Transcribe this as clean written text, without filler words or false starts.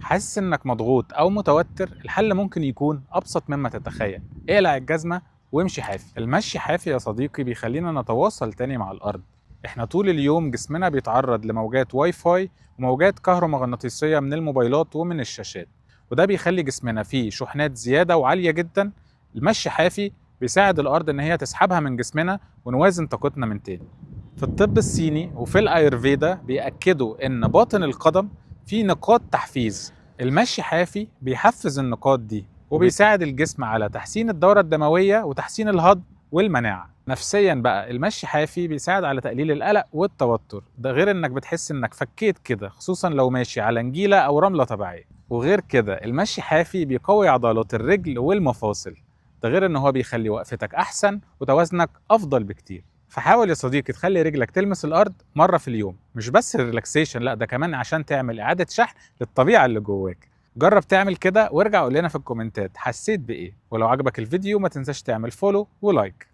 حاسس انك مضغوط او متوتر؟ الحل ممكن يكون ابسط مما تتخيل. اقلع الجزمة وامشي حافي. المشي حافي يا صديقي بيخلينا نتواصل تاني مع الارض. احنا طول اليوم جسمنا بيتعرض لموجات واي فاي وموجات كهرومغناطيسية من الموبايلات ومن الشاشات، وده بيخلي جسمنا فيه شحنات زيادة وعالية جدا. المشي حافي بيساعد الارض ان هي تسحبها من جسمنا ونوازن طاقتنا من تاني. في الطب الصيني وفي الايرفيدا بيأكدوا ان باطن القدم فيه نقاط تحفيز. المشي حافي بيحفز النقاط دي وبيساعد الجسم على تحسين الدورة الدموية وتحسين الهضم والمناعة. نفسيا بقى المشي حافي بيساعد على تقليل القلق والتوتر، ده غير انك بتحس انك فكيت كده، خصوصا لو ماشي على نجيلة او رملة طبيعية. وغير كده المشي حافي بيقوي عضلات الرجل والمفاصل، ده غير ان هو بيخلي وقفتك احسن وتوازنك افضل بكتير. فحاول يا صديقي تخلي رجلك تلمس الارض مرة في اليوم، مش بس الريلاكسيشن، لا ده كمان عشان تعمل اعادة شحن للطبيعة اللي جواك. جرب تعمل كده وارجع قول لنا في الكومنتات حسيت بايه، ولو عجبك الفيديو ما تنساش تعمل فولو ولايك.